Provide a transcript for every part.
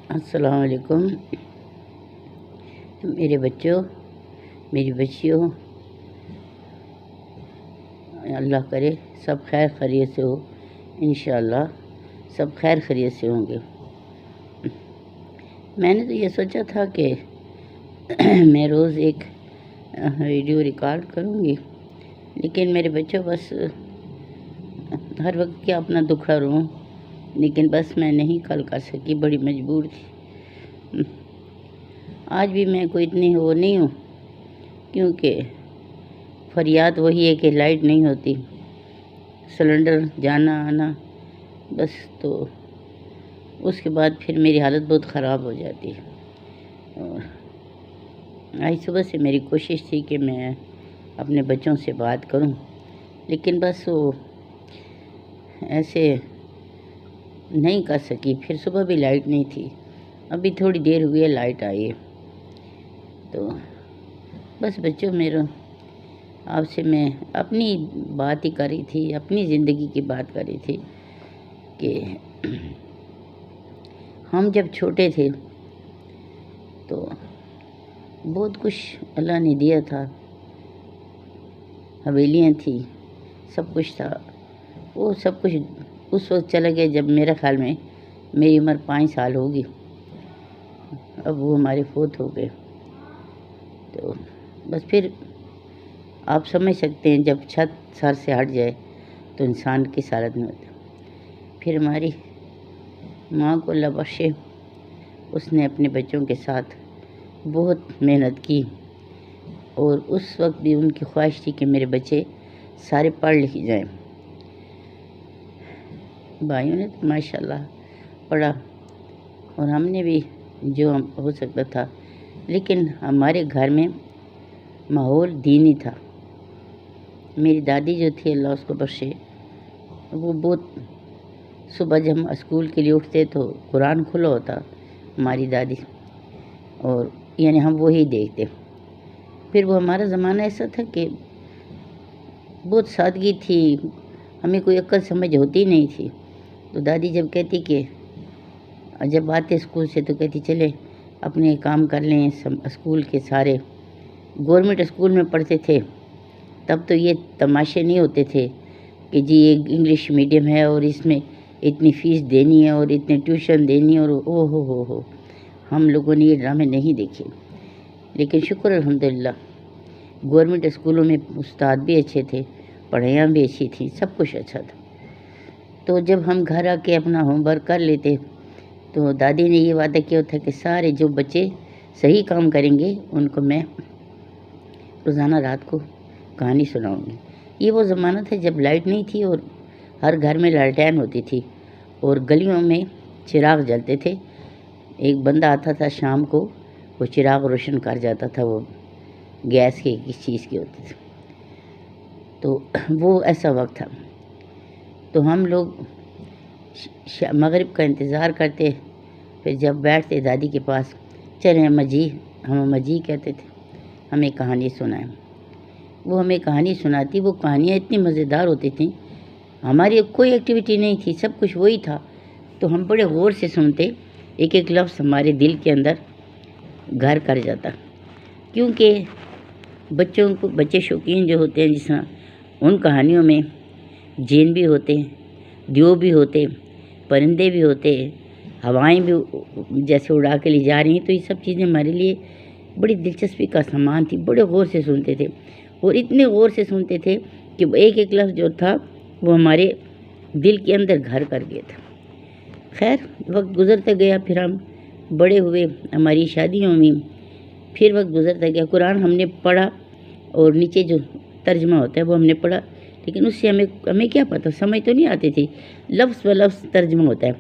السلام علیکم میرے بچوں، میری بچیوں، اللہ کرے سب خیر خیریت سے ہو، انشاءاللہ سب خیر خیریت سے ہوں گے۔ میں نے تو یہ سوچا تھا کہ میں روز ایک ویڈیو ریکارڈ کروں گی، لیکن میرے بچوں بس ہر وقت کیا اپنا دکھڑا روں، لیکن بس میں نہیں کل کر سکی، بڑی مجبور تھی۔ آج بھی میں کوئی اتنی وہ نہیں ہوں، کیونکہ فریاد وہی ہے کہ لائٹ نہیں ہوتی، سلنڈر جانا آنا، بس تو اس کے بعد پھر میری حالت بہت خراب ہو جاتی ہے۔ اور آج صبح سے میری کوشش تھی کہ میں اپنے بچوں سے بات کروں، لیکن بس وہ ایسے نہیں کر سکی۔ پھر صبح بھی لائٹ نہیں تھی، ابھی تھوڑی دیر ہوئی ہے لائٹ آئی ہے، تو بس بچوں میرا آپ سے میں اپنی بات ہی کر رہی تھی، اپنی زندگی کی بات کر رہی تھی کہ ہم جب چھوٹے تھے تو بہت کچھ اللہ نے دیا تھا، حویلیاں تھیں، سب کچھ تھا۔ وہ سب کچھ اس وقت چلا گیا جب میرے خیال میں میری عمر 5 سال ہوگی، اب وہ ہمارے فوت ہو گئے۔ تو بس پھر آپ سمجھ سکتے ہیں جب چھت سر سے ہٹ جائے تو انسان کس حالت میں ہوتا ہے۔ پھر ہماری ماں کو اللہ بخشے، اس نے اپنے بچوں کے ساتھ بہت محنت کی، اور اس وقت بھی ان کی خواہش تھی کہ میرے بچے سارے پڑھ لکھ جائیں۔ بھائیوں نے تو ماشاءاللہ پڑھا، اور ہم نے بھی جو ہو سکتا تھا، لیکن ہمارے گھر میں ماحول دینی تھا۔ میری دادی جو تھی اللہ اس کو بخشے، وہ بہت صبح جب ہم اسکول کے لیے اٹھتے تو قرآن کھلا ہوتا ہماری دادی، اور یعنی ہم وہی دیکھتے۔ پھر وہ ہمارا زمانہ ایسا تھا کہ بہت سادگی تھی، ہمیں کوئی عقل سمجھ ہوتی نہیں تھی، تو دادی جب کہتی کہ جب آتے اسکول سے تو کہتی چلے اپنے کام کر لیں۔ اسکول کے سارے گورنمنٹ اسکول میں پڑھتے تھے، تب تو یہ تماشے نہیں ہوتے تھے کہ جی یہ انگلش میڈیم ہے اور اس میں اتنی فیس دینی ہے اور اتنے ٹیوشن دینی، اور او ہو ہم لوگوں نے یہ ڈرامے نہیں دیکھے۔ لیکن شکر الحمدللہ گورنمنٹ اسکولوں میں استاد بھی اچھے تھے، پڑھائیاں بھی اچھی تھیں، سب کچھ اچھا تھا۔ تو جب ہم گھر آ کے اپنا ہوم ورک کر لیتے تو دادی نے یہ وعدہ کیا تھا کہ سارے جو بچے صحیح کام کریں گے ان کو میں روزانہ رات کو کہانی سناؤں گی۔ یہ وہ زمانہ تھا جب لائٹ نہیں تھی اور ہر گھر میں لالٹین ہوتی تھی، اور گلیوں میں چراغ جلتے تھے۔ ایک بندہ آتا تھا شام کو، وہ چراغ روشن کر جاتا تھا، وہ گیس کے کس چیز کے ہوتے تھے۔ تو وہ ایسا وقت تھا، تو ہم لوگ مغرب کا انتظار کرتے، پھر جب بیٹھتے دادی کے پاس، چلیں اماں جی، ہم اماں جی کہتے تھے، ہمیں کہانی سنائیں۔ وہ ہمیں کہانی سناتی، وہ کہانیاں اتنی مزیدار ہوتی تھیں، ہماری کوئی ایکٹیویٹی نہیں تھی، سب کچھ وہی تھا، تو ہم بڑے غور سے سنتے، ایک ایک لفظ ہمارے دل کے اندر گھر کر جاتا، کیونکہ بچے شوقین جو ہوتے ہیں، جس طرح ان کہانیوں میں جین بھی ہوتے، دیو بھی ہوتے، پرندے بھی ہوتے، ہوائیں بھی جیسے اڑا کے لے جا رہی ہیں، تو یہ سب چیزیں ہمارے لیے بڑی دلچسپی کا سامان تھی، بڑے غور سے سنتے تھے، اور اتنے غور سے سنتے تھے کہ ایک ایک لفظ جو تھا وہ ہمارے دل کے اندر گھر کر گیا تھا۔ خیر وقت گزرتا گیا، پھر ہم بڑے ہوئے، ہماری شادیوں میں پھر وقت گزرتا گیا، قرآن ہم نے پڑھا، اور نیچے جو ترجمہ ہوتا ہے وہ ہم نے پڑھا، لیکن اس سے ہمیں کیا پتہ، سمجھ تو نہیں آتی تھی، لفظ و لفظ ترجمہ ہوتا ہے،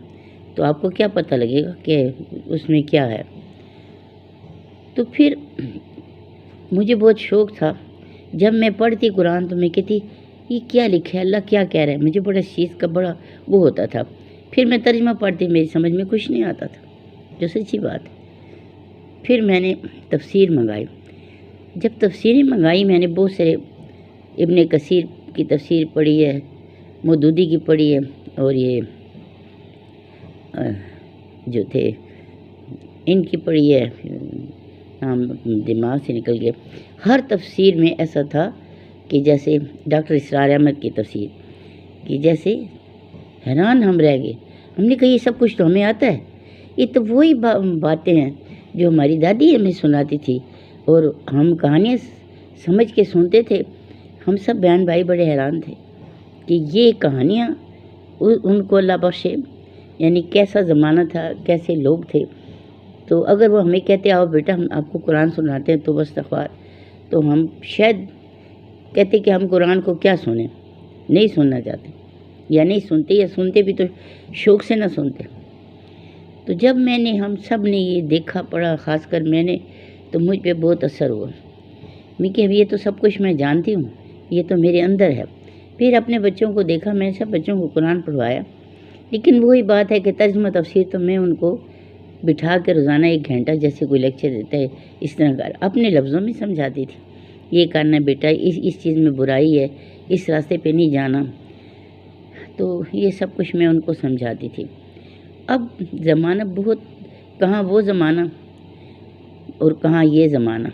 تو آپ کو کیا پتہ لگے گا کہ اس میں کیا ہے۔ تو پھر مجھے بہت شوق تھا، جب میں پڑھتی قرآن تو میں کہتی یہ کیا لکھا ہے، اللہ کیا کہہ رہا ہے، مجھے بڑا اس چیز کا بڑا وہ ہوتا تھا۔ پھر میں ترجمہ پڑھتی، میری سمجھ میں کچھ نہیں آتا تھا، جو سچی بات ہے۔ پھر میں نے تفسیر منگائی، جب تفسیریں منگائی میں نے بہت سارے ابن کثیر کی تفسیر پڑھی ہے، مودودی کی پڑھی ہے، اور یہ جو تھے ان کی پڑھی ہے، نام دماغ سے نکل گیا، ہر تفسیر میں ایسا تھا کہ جیسے ڈاکٹر اسرار احمد کی تفسیر کہ جیسے حیران ہم رہ گئے، ہم نے کہا یہ سب کچھ تو ہمیں آتا ہے، یہ تو وہی باتیں ہیں جو ہماری دادی ہمیں سناتی تھی اور ہم کہانیاں سمجھ کے سنتے تھے۔ ہم سب بہن بھائی بڑے حیران تھے کہ یہ کہانیاں ان کو اللہ بخشے، یعنی کیسا زمانہ تھا، کیسے لوگ تھے۔ تو اگر وہ ہمیں کہتے آؤ بیٹا ہم آپ کو قرآن سناتے ہیں تو استغفار، تو ہم شاید کہتے کہ ہم قرآن کو کیا سنیں، نہیں سننا چاہتے یا نہیں سنتے، یا سنتے بھی تو شوق سے نہ سنتے۔ تو جب ہم سب نے یہ دیکھا پڑھا، خاص کر میں نے، تو مجھ پہ بہت اثر ہوا۔ میں کہ یہ تو سب کچھ میں جانتی ہوں، یہ تو میرے اندر ہے۔ پھر اپنے بچوں کو دیکھا، میں نے سب بچوں کو قرآن پڑھوایا، لیکن وہی بات ہے کہ ترجمہ تفسیر تو میں ان کو بٹھا کے روزانہ 1 گھنٹہ جیسے کوئی لیکچر دیتا ہے اس طرح کا اپنے لفظوں میں سمجھاتی تھی، یہ کرنا بیٹا، اس چیز میں برائی ہے، اس راستے پہ نہیں جانا۔ تو یہ سب کچھ میں ان کو سمجھاتی تھی۔ اب زمانہ بہت، کہاں وہ زمانہ اور کہاں یہ زمانہ،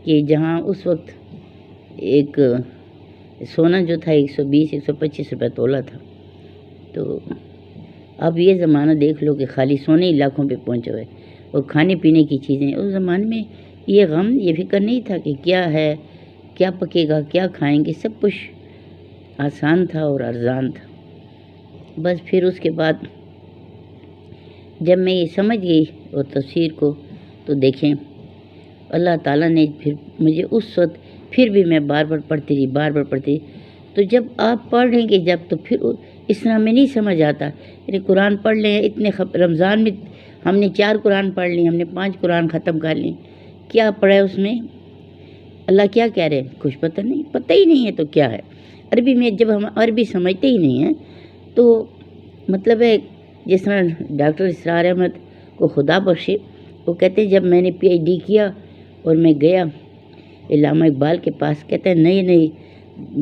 کہ جہاں اس وقت ایک سونا جو تھا 120-125 روپے تولہ تھا، تو اب یہ زمانہ دیکھ لو کہ خالی سونے ہی لاکھوں پہ پہنچے ہوئے، اور کھانے پینے کی چیزیں۔ اس زمانے میں یہ غم، یہ فکر نہیں تھا کہ کیا ہے، کیا پکے گا، کیا کھائیں گے، سب کچھ آسان تھا اور ارزان تھا۔ بس پھر اس کے بعد جب میں یہ سمجھ گئی اور تفسیر کو، تو دیکھیں اللہ تعالیٰ نے پھر مجھے اس وقت پھر بھی میں بار بار پڑھتی رہی۔ تو جب آپ پڑھ رہیں گے جب، تو پھر اس طرح میں نہیں سمجھ آتا، یعنی قرآن پڑھ لیں اتنے رمضان میں ہم نے 4 قرآن پڑھ لی، ہم نے 5 قرآن ختم کر لی، کیا پڑھا ہے اس میں، اللہ کیا کہہ رہے ہیں، کچھ پتہ ہی نہیں ہے تو کیا ہے۔ عربی میں جب ہم عربی سمجھتے ہی نہیں ہیں تو مطلب ہے، جس طرح ڈاکٹر اسرار احمد کو خدا بخشے، وہ کہتے ہیں جب میں نے PhD کیا اور میں گیا علامہ اقبال کے پاس، کہتے ہیں نئی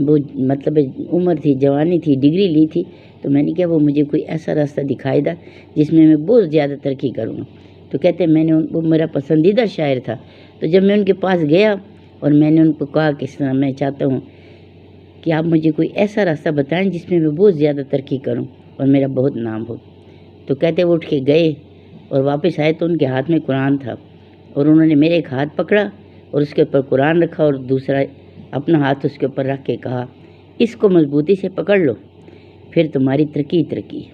وہ مطلب عمر تھی، جوانی تھی، ڈگری لی تھی، تو میں نے کہا وہ مجھے کوئی ایسا راستہ دکھائی دا جس میں میں بہت زیادہ ترقی کروں گا۔ تو کہتے ہیں وہ میرا پسندیدہ شاعر تھا، تو جب میں ان کے پاس گیا اور میں نے ان کو کہا کہ اس طرح میں چاہتا ہوں کہ آپ مجھے کوئی ایسا راستہ بتائیں جس میں بہت زیادہ ترقی کروں اور میرا بہت نام ہو۔ تو کہتے وہ اٹھ کے گئے اور واپس آئے تو ان کے ہاتھ میں قرآن تھا، اور انہوں نے میرے ایک ہاتھ پکڑا اور اس کے اوپر قرآن رکھا اور دوسرا اپنا ہاتھ اس کے اوپر رکھ کے کہا اس کو مضبوطی سے پکڑ لو، پھر تمہاری ترقی ہے۔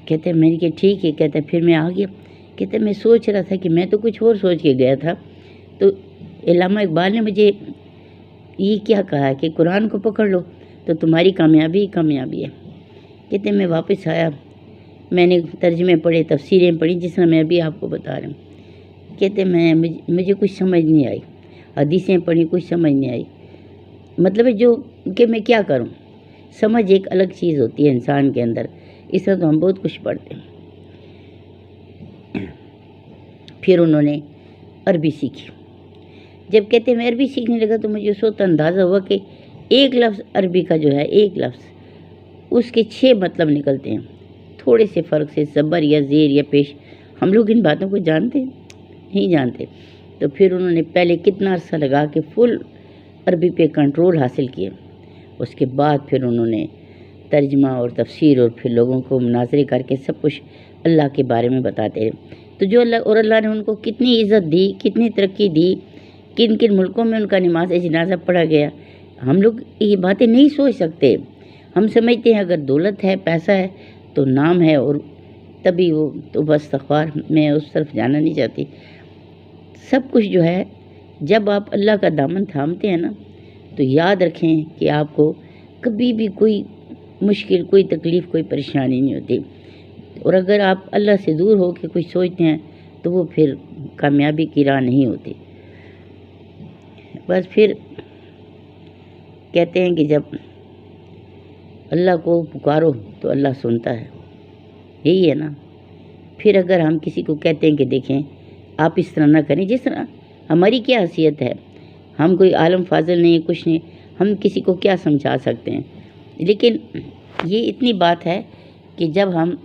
کہتے ہیں میں نے کہ ٹھیک ہے، کہتے ہیں پھر میں آ گیا، کہتے ہیں میں سوچ رہا تھا کہ میں تو کچھ اور سوچ کے گیا تھا، تو علامہ اقبال نے مجھے یہ کیا کہا کہ قرآن کو پکڑ لو تو تمہاری کامیابی ہے۔ کہتے ہیں میں واپس آیا، میں نے ترجمے پڑھے، تفسیریں پڑھی، جس طرح میں ابھی آپ کو بتا رہا ہوں۔ کہتے ہیں مجھے کچھ سمجھ نہیں آئی، حدیثیں پڑھی، کچھ سمجھ نہیں آئی، مطلب ہے جو کہ میں کیا کروں، سمجھ ایک الگ چیز ہوتی ہے انسان کے اندر، اس طرح تو ہم بہت کچھ پڑھتے ہیں۔ پھر انہوں نے عربی سیکھی، جب کہتے ہیں میں عربی سیکھنے لگا تو مجھے اس وقت اندازہ ہوا کہ ایک لفظ عربی کا جو ہے، ایک لفظ اس کے 6 مطلب نکلتے ہیں، تھوڑے سے فرق سے، زبر یا زیر یا پیش۔ ہم لوگ ان باتوں کو جانتے ہیں؟ نہیں جانتے۔ تو پھر انہوں نے پہلے کتنا عرصہ لگا کے فل عربی پہ کنٹرول حاصل کیا، اس کے بعد پھر انہوں نے ترجمہ اور تفسیر اور پھر لوگوں کو مناظرے کر کے سب کچھ اللہ کے بارے میں بتاتے رہے۔ تو جو اللہ نے ان کو کتنی عزت دی، کتنی ترقی دی، کن کن ملکوں میں ان کا نماز جنازہ پڑھا گیا، ہم لوگ یہ باتیں نہیں سوچ سکتے۔ ہم سمجھتے ہیں اگر دولت ہے، پیسہ ہے تو نام ہے اور تبھی وہ، تو بس استغفار، میں اس طرف جانا نہیں چاہتی۔ سب کچھ جو ہے، جب آپ اللہ کا دامن تھامتے ہیں نا، تو یاد رکھیں کہ آپ کو کبھی بھی کوئی مشکل، کوئی تکلیف، کوئی پریشانی نہیں ہوتی، اور اگر آپ اللہ سے دور ہو کے کچھ سوچتے ہیں تو وہ پھر کامیابی کی راہ نہیں ہوتی۔ بس پھر کہتے ہیں کہ جب اللہ کو پکارو تو اللہ سنتا ہے، یہی ہے نا۔ پھر اگر ہم کسی کو کہتے ہیں کہ دیکھیں آپ اس طرح نہ کریں، جس طرح ہماری کیا حیثیت ہے، ہم کوئی عالم فاضل نہیں، کچھ نہیں، ہم کسی کو کیا سمجھا سکتے ہیں، لیکن یہ اتنی بات ہے کہ جب ہم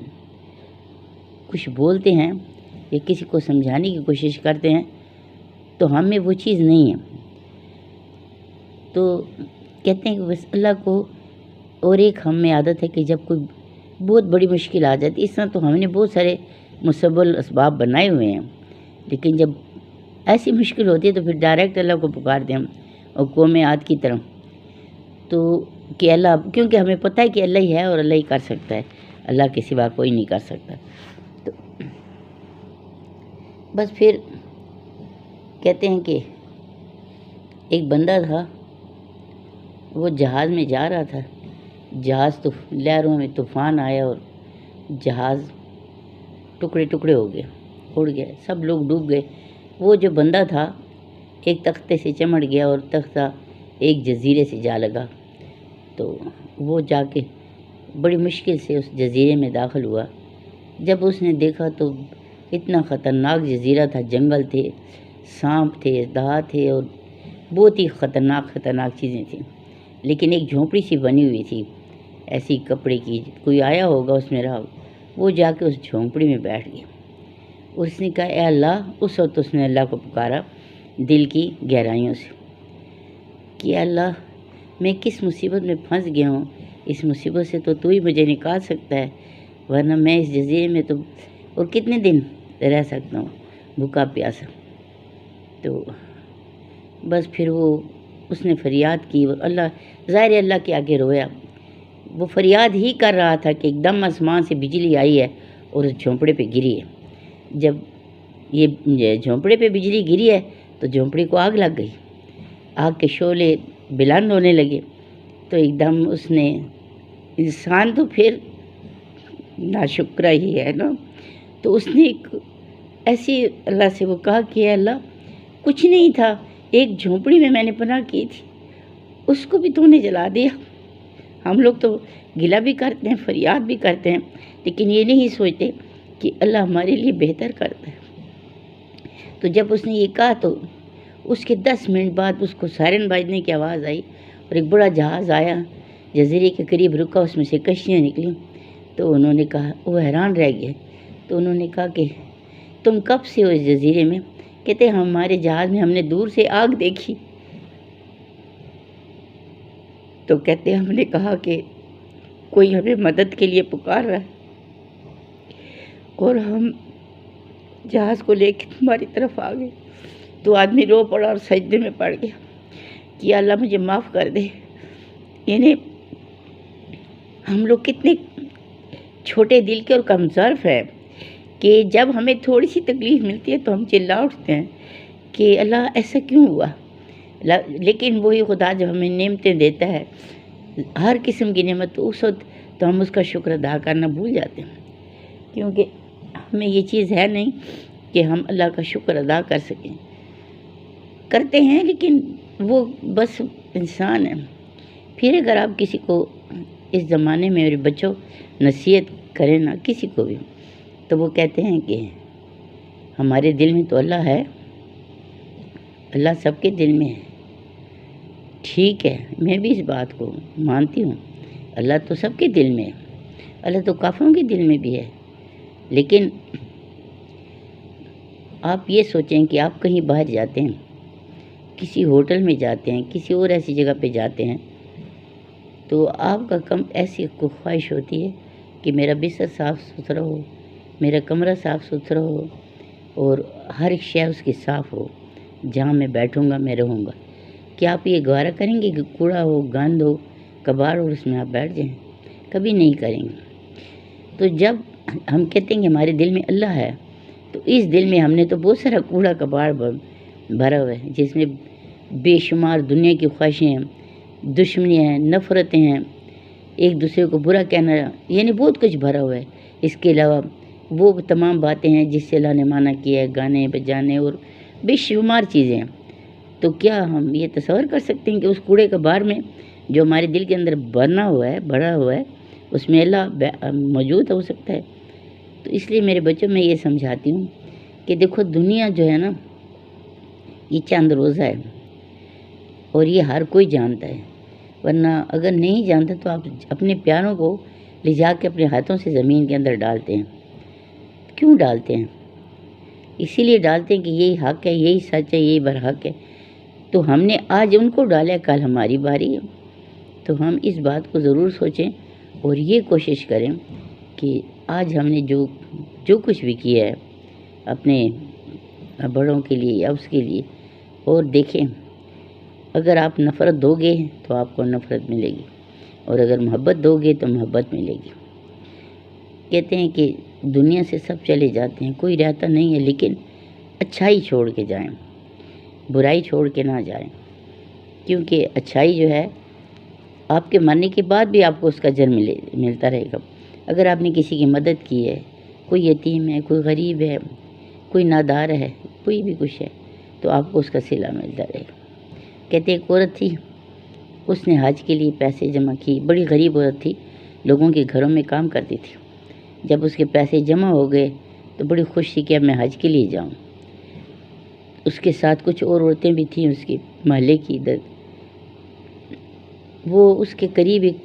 کچھ بولتے ہیں یا کسی کو سمجھانے کی کوشش کرتے ہیں تو ہم میں وہ چیز نہیں ہے. تو کہتے ہیں کہ بس اللہ کو، اور ایک ہم میں عادت ہے کہ جب کوئی بہت بڑی مشکل آ جاتی، اس طرح تو ہم نے بہت سارے مسبب اسباب بنائے ہوئے ہیں، لیکن جب ایسی مشکل ہوتی ہے تو پھر ڈائریکٹ اللہ کو پکارتے ہیں ہم، اور قوم عاد کی طرح. تو کہ اللہ، کیونکہ ہمیں پتہ ہے کہ اللہ ہی ہے اور اللہ ہی کر سکتا ہے، اللہ کے سوا کوئی نہیں کر سکتا. تو بس پھر کہتے ہیں کہ ایک بندہ تھا، وہ جہاز میں جا رہا تھا، جہاز تو لہروں میں طوفان آیا اور جہاز ٹکڑے ٹکڑے ہو گئے، اڑ گیا، سب لوگ ڈوب گئے. وہ جو بندہ تھا ایک تختے سے چمٹ گیا اور تختہ ایک جزیرے سے جا لگا. تو وہ جا کے بڑی مشکل سے اس جزیرے میں داخل ہوا. جب اس نے دیکھا تو اتنا خطرناک جزیرہ تھا، جنگل تھے، سانپ تھے، اژدہا تھے اور بہت ہی خطرناک چیزیں تھیں. لیکن ایک جھونپڑی سی بنی ہوئی تھی ایسی کپڑے کی، کوئی آیا ہوگا اس میں رہا. وہ جا کے اس جھونپڑی میں بیٹھ گیا. اس نے کہا اے اللہ، اس وقت اس نے اللہ کو پکارا دل کی گہرائیوں سے کہ اللہ، میں کس مصیبت میں پھنس گیا ہوں، اس مصیبت سے تو ہی مجھے نکال سکتا ہے، ورنہ میں اس جزیرے میں تو اور کتنے دن رہ سکتا ہوں بھوکا پیاسا. تو بس پھر اس نے فریاد کی اور ظاہر اللہ کے آگے رویا. وہ فریاد ہی کر رہا تھا کہ ایک دم آسمان سے بجلی آئی ہے اور اس جھونپڑے پہ گری ہے. جب یہ جھونپڑے پہ بجلی گری ہے تو جھونپڑی کو آگ لگ گئی، آگ کے شعلے بلند ہونے لگے. تو ایک دم اس نے، انسان تو پھر ناشکرہ ہی ہے نا، تو اس نے ایسی اللہ سے وہ کہا کہ اے اللہ، کچھ نہیں تھا، ایک جھونپڑی میں نے پناہ کی تھی، اس کو بھی تو نے جلا دیا. ہم لوگ تو گلہ بھی کرتے ہیں، فریاد بھی کرتے ہیں، لیکن یہ نہیں سوچتے کہ اللہ ہمارے لیے بہتر کرتا ہے. تو جب اس نے یہ کہا تو اس کے 10 منٹ بعد اس کو سائرن بجنے کی آواز آئی اور ایک بڑا جہاز آیا، جزیرے کے قریب رکا، اس میں سے کشتیاں نکلیں. تو انہوں نے کہا، وہ حیران رہ گئے. تو انہوں نے کہا کہ تم کب سے ہو اس جزیرے میں؟ کہتے ہمارے جہاز میں ہم نے دور سے آگ دیکھی. تو کہتے ہم نے کہا کہ کوئی ہمیں مدد کے لیے پکار رہا ہے اور ہم جہاز کو لے کے تمہاری طرف آ گئے. تو آدمی رو پڑا اور سجدے میں پڑ گیا کہ اللہ مجھے معاف کر دے. یعنی ہم لوگ کتنے چھوٹے دل کے اور کمزور ہیں کہ جب ہمیں تھوڑی سی تکلیف ملتی ہے تو ہم چلا اٹھتے ہیں کہ اللہ ایسا کیوں ہوا. لیکن وہی خدا جب ہمیں نعمتیں دیتا ہے، ہر قسم کی نعمت، تو اس وقت تو ہم اس کا شکر ادا کرنا بھول جاتے ہیں، کیونکہ ہمیں یہ چیز ہے نہیں کہ ہم اللہ کا شکر ادا کر سکیں. کرتے ہیں لیکن وہ بس انسان ہے. پھر اگر آپ کسی کو اس زمانے میں، میرے بچوں، نصیحت کریں نا کسی کو بھی، تو وہ کہتے ہیں کہ ہمارے دل میں تو اللہ ہے، اللہ سب کے دل میں ہے. ٹھیک ہے، میں بھی اس بات کو مانتی ہوں، اللہ تو سب کے دل میں ہے، اللہ تو کافروں کے دل میں بھی ہے. لیکن آپ یہ سوچیں کہ آپ کہیں باہر جاتے ہیں، کسی ہوٹل میں جاتے ہیں، کسی اور ایسی جگہ پہ جاتے ہیں، تو آپ کا کم ایسی خواہش ہوتی ہے کہ میرا بستر صاف ستھرا ہو، میرا کمرہ صاف ستھرا ہو اور ہر ایک شے اس کی صاف ہو، جہاں میں بیٹھوں گا میں رہوں گا. کیا آپ یہ گوارہ کریں گے کہ کوڑا ہو، گند ہو، کباڑ ہو، اس میں آپ بیٹھ جائیں؟ کبھی نہیں کریں گے. تو جب ہم کہتے ہیں کہ ہمارے دل میں اللہ ہے، تو اس دل میں ہم نے تو بہت سارا کوڑا کباڑ بھرا ہوا ہے، جس میں بے شمار دنیا کی خواہشیں ہیں، دشمنیاں ہیں، نفرتیں ہیں، ایک دوسرے کو برا کہنا، یعنی بہت کچھ بھرا ہوا ہے. اس کے علاوہ وہ تمام باتیں ہیں جس سے اللہ نے منع کیا ہے، گانے بجانے اور بے شمار چیزیں ہیں. تو کیا ہم یہ تصور کر سکتے ہیں کہ اس کوڑے کباڑ میں جو ہمارے دل کے اندر بھرا ہوا ہے اس میں اللہ موجود ہو سکتا ہے؟ تو اس لیے میرے بچوں میں یہ سمجھاتی ہوں کہ دیکھو، دنیا جو ہے نا، یہ چند روزہ ہے اور یہ ہر کوئی جانتا ہے. ورنہ اگر نہیں جانتا تو آپ اپنے پیاروں کو لے جا کے اپنے ہاتھوں سے زمین کے اندر ڈالتے ہیں. کیوں ڈالتے ہیں؟ اسی لیے ڈالتے ہیں کہ یہی حق ہے، یہی سچ ہے، یہی برحق ہے۔ تو ہم نے آج ان کو ڈالا ہے، کل ہماری باری ہے۔ تو ہم اس بات کو ضرور سوچیں اور یہ کوشش کریں کہ آج ہم نے جو کچھ بھی کیا ہے اپنے بڑوں کے لیے یا اس کے لیے، اور دیکھیں اگر آپ نفرت دو گے تو آپ کو نفرت ملے گی، اور اگر محبت دو گے تو محبت ملے گی۔ کہتے ہیں کہ دنیا سے سب چلے جاتے ہیں، کوئی رہتا نہیں ہے، لیکن اچھائی چھوڑ کے جائیں، برائی چھوڑ کے نہ جائیں، کیونکہ اچھائی جو ہے آپ کے مرنے کے بعد بھی آپ کو اس کا اجر ملتا رہے گا۔ اگر آپ نے کسی کی مدد کی ہے، کوئی یتیم ہے، کوئی غریب ہے، کوئی نادار ہے، کوئی بھی کچھ ہے، تو آپ کو اس کا صلہ ملتا رہے گا۔ کہتے ایک عورت تھی، اس نے حج کے لیے پیسے جمع کی، بڑی غریب عورت تھی، لوگوں کے گھروں میں کام کرتی تھی۔ جب اس کے پیسے جمع ہو گئے تو بڑی خوش تھی کہ اب میں حج کے لیے جاؤں۔ اس کے ساتھ کچھ اور عورتیں بھی تھیں اس کے محلے کی ادھر۔ وہ اس کے قریب ایک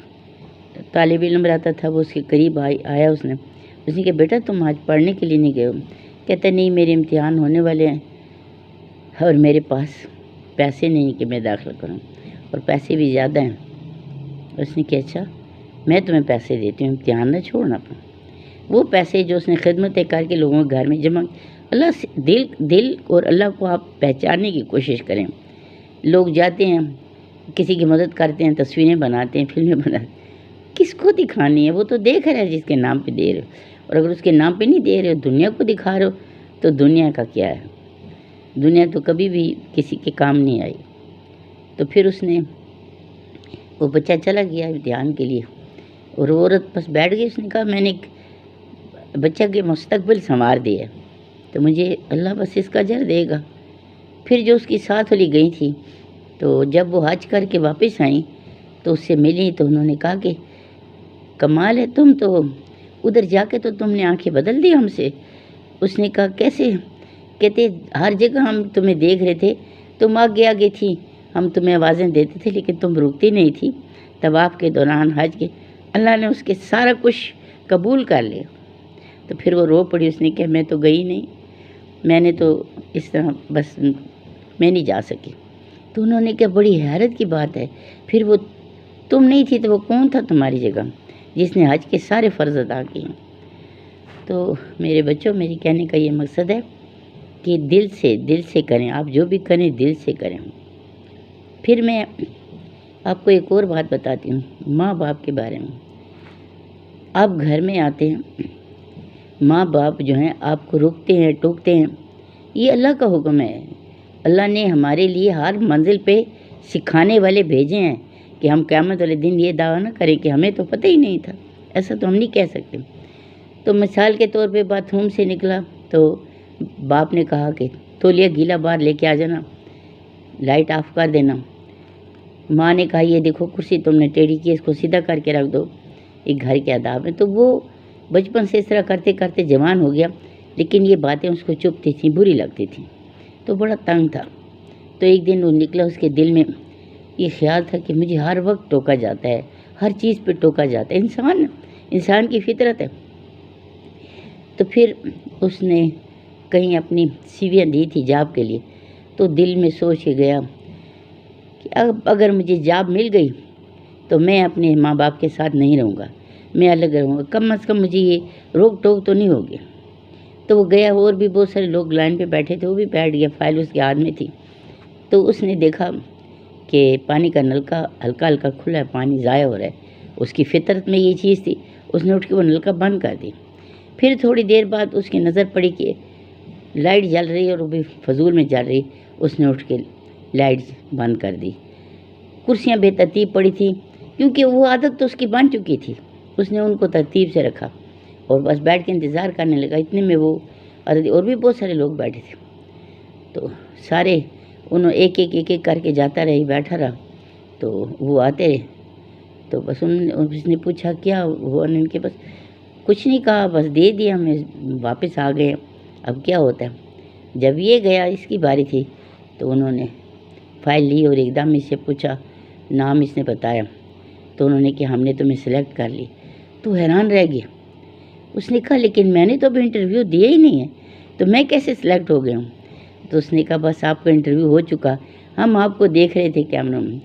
طالب علم رہتا تھا، وہ اس کے قریب آیا، اس نے کہا بیٹا تم آج پڑھنے کے لیے نہیں گئے ہو؟ کہتا نہیں میرے امتحان ہونے والے ہیں اور میرے پاس پیسے نہیں کہ میں داخلہ کروں، اور پیسے بھی زیادہ ہیں۔ اس نے کہا اچھا میں تمہیں پیسے دیتی ہوں، امتحان نہ چھوڑنا اپنا۔ وہ پیسے جو اس نے خدمتیں کر کے لوگوں کے گھر میں جمع، اللہ سے دل اور اللہ کو آپ پہچاننے کی کوشش کریں۔ لوگ جاتے ہیں کسی کی مدد کرتے ہیں، تصویریں بناتے ہیں، فلمیں بناتے ہیں، کس کو دکھانی ہے؟ وہ تو دیکھ رہا ہے جس کے نام پہ دے رہے ہو، اور اگر اس کے نام پہ نہیں دے رہے ہو، دنیا کو دکھا رہے ہو، تو دنیا کا کیا ہے؟ دنیا تو کبھی بھی کسی کے کام نہیں آئی۔ تو پھر وہ بچہ چلا گیا امتحان کے لیے، اور وہ عورت بس بیٹھ گئی۔ اس نے کہا میں نے بچہ کے مستقبل سنوار دیا، تو مجھے اللہ بس اس کا اجر دے گا۔ پھر جو اس کی ساتھ والی گئی تھی، تو جب وہ حج کر کے واپس آئیں تو اس سے ملی، تو انہوں نے کہا کہ کمال ہے، تم تو ادھر جا کے تو تم نے آنکھیں بدل دی ہم سے۔ اس نے کہا کیسے؟ کہتے ہر جگہ ہم تمہیں دیکھ رہے تھے، تم آگے آگے تھی، ہم تمہیں آوازیں دیتے تھے لیکن تم رکتی نہیں تھی۔ طواف کے دوران حج کے اللہ نے اس کے سارا کچھ قبول کر لیا۔ تو پھر وہ رو پڑی، اس نے کہا میں تو گئی نہیں، میں نے تو اس طرح بس میں نہیں جا سکی۔ تو انہوں نے کہا بڑی حیرت کی بات ہے، پھر وہ تم نہیں تھی تو وہ کون تھا تمہاری جگہ جس نے حج کے سارے فرض ادا کیے؟ تو میرے بچوں، میری کہنے کا یہ مقصد ہے کہ دل سے کریں، آپ جو بھی کریں دل سے کریں۔ پھر میں آپ کو ایک اور بات بتاتی ہوں ماں باپ کے بارے میں۔ آپ گھر میں آتے ہیں، ماں باپ جو ہیں آپ کو روکتے ہیں، ٹوکتے ہیں، یہ اللہ کا حکم ہے۔ اللہ نے ہمارے لیے ہر منزل پہ سکھانے والے بھیجے ہیں کہ ہم قیامت والے دن یہ دعویٰ نہ کریں کہ ہمیں تو پتہ ہی نہیں تھا، ایسا تو ہم نہیں کہہ سکتے۔ تو مثال کے طور پہ باتھ روم سے نکلا تو باپ نے کہا کہ تولیہ گیلا باہر لے کے آ جانا، لائٹ آف کر دینا۔ ماں نے کہا یہ دیکھو کرسی تم نے ٹیڑھی کی، اس کو سیدھا کر کے رکھ دو، ایک گھر کے آداب ہیں۔ تو وہ بچپن سے اس طرح کرتے کرتے جوان ہو گیا، لیکن یہ باتیں اس کو چبھتی تھیں، بری لگتی تھیں، تو بڑا تنگ تھا۔ تو ایک دن وہ نکلا، اس کے دل میں یہ خیال تھا کہ مجھے ہر وقت ٹوکا جاتا ہے، ہر چیز پہ ٹوکا جاتا ہے، انسان کی فطرت ہے۔ تو پھر اس نے کہیں اپنی سیویاں دی تھی جاب کے لیے، تو دل میں سوچ کے گیا کہ اب اگر مجھے جاب مل گئی تو میں اپنے ماں باپ کے ساتھ نہیں رہوں گا، میں الگ رہوں گا، کم از کم مجھے یہ روک ٹوک تو نہیں ہوگی۔ تو وہ گیا، اور بھی بہت سارے لوگ لائن پہ بیٹھے تھے، وہ بھی بیٹھ گیا، فائل اس کے ہاتھ میں تھی۔ تو اس نے دیکھا کہ پانی کا نلکا ہلکا ہلکا کھلا ہے، پانی ضائع ہو رہا ہے، اس کی فطرت میں یہ چیز تھی۔ اس نے اٹھ کے وہ نلکا بند کر دی۔ پھر تھوڑی دیر بعد اس کی نظر پڑی کہ لائٹ جل رہی اور وہ بھی فضول میں جل رہی، اس نے اٹھ کے لائٹ بند کر دی۔ کرسیاں بے ترتیب پڑی تھیں، کیونکہ وہ عادت تو اس کی بن چکی تھی، اس نے ان کو ترتیب سے رکھا اور بس بیٹھ کے انتظار کرنے لگا۔ اتنے میں وہ اور بھی بہت سارے لوگ بیٹھے تھے، تو سارے انہوں ایک ایک کر کے جاتا رہی، بیٹھا رہا۔ تو وہ آتے رہے، تو بس اس نے پوچھا کیا ہوا، ان کے بس کچھ نہیں کہا، بس دے دیا، ہمیں واپس آ گئے، اب کیا ہوتا ہے۔ جب یہ گیا، اس کی باری تھی، تو انہوں نے فائل لی اور ایک دم اس سے پوچھا، نام اس نے بتایا، تو انہوں نے کہا ہم نے تمہیں سلیکٹ کر لی۔ تو حیران رہ گیا، اس نے کہا لیکن میں نے تو ابھی انٹرویو دیا ہی نہیں ہے، تو میں کیسے سلیکٹ ہو گیا ہوں؟ تو اس نے کہا بس آپ کا انٹرویو ہو چکا، ہم آپ کو دیکھ رہے تھے کیمروں میں،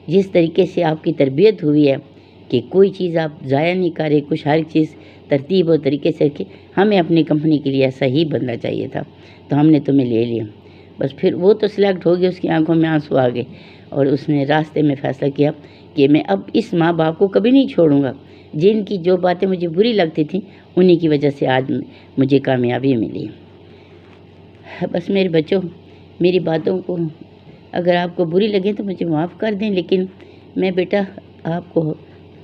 جس طریقے سے آپ کی تربیت ہوئی ہے کہ کوئی چیز آپ ضائع نہیں کر رہے، کچھ ہر چیز ترتیب اور طریقے سے رکھے، ہمیں اپنی کمپنی کے لیے ایسا ہی بننا چاہیے تھا، تو ہم نے تمہیں لے لیا۔ بس پھر وہ تو سلیکٹ ہو گیا، اس کی آنکھوں میں آنسو آ گئے، اور اس نے راستے میں فیصلہ کیا کہ میں اب اس ماں باپ کو کبھی نہیں چھوڑوں گا، جن کی جو باتیں مجھے بری لگتی تھیں انہی کی وجہ سے آج مجھے کامیابی ملی۔ بس میرے بچوں، میری باتوں کو اگر آپ کو بری لگیں تو مجھے معاف کر دیں، لیکن میں بیٹا آپ کو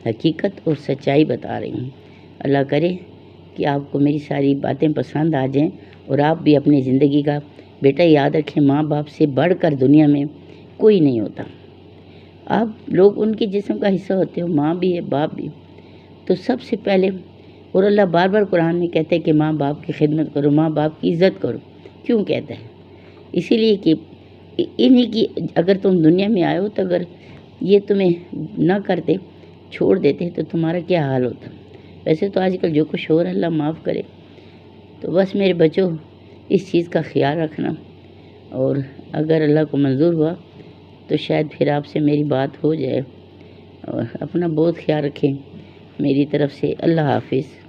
حقیقت اور سچائی بتا رہی ہوں۔ اللہ کرے کہ آپ کو میری ساری باتیں پسند آ جائیں، اور آپ بھی اپنی زندگی کا بیٹا یاد رکھیں، ماں باپ سے بڑھ کر دنیا میں کوئی نہیں ہوتا۔ آپ لوگ ان کے جسم کا حصہ ہوتے ہو، ماں بھی ہے باپ بھی، تو سب سے پہلے، اور اللہ بار بار قرآن میں کہتا ہے کہ ماں باپ کی خدمت کرو، ماں باپ کی عزت کرو۔ کیوں کہتا ہے؟ اسی لیے کہ انہی کی اگر تم دنیا میں آئے ہو تو اگر یہ تمہیں نہ کرتے، چھوڑ دیتے تو تمہارا کیا حال ہوتا۔ ویسے تو آج کل جو کچھ ہو رہا ہے اللہ معاف کرے۔ تو بس میرے بچوں، اس چیز کا خیال رکھنا، اور اگر اللہ کو منظور ہوا تو شاید پھر آپ سے میری بات ہو جائے، اور اپنا بہت خیال رکھیں۔ میری طرف سے اللہ حافظ۔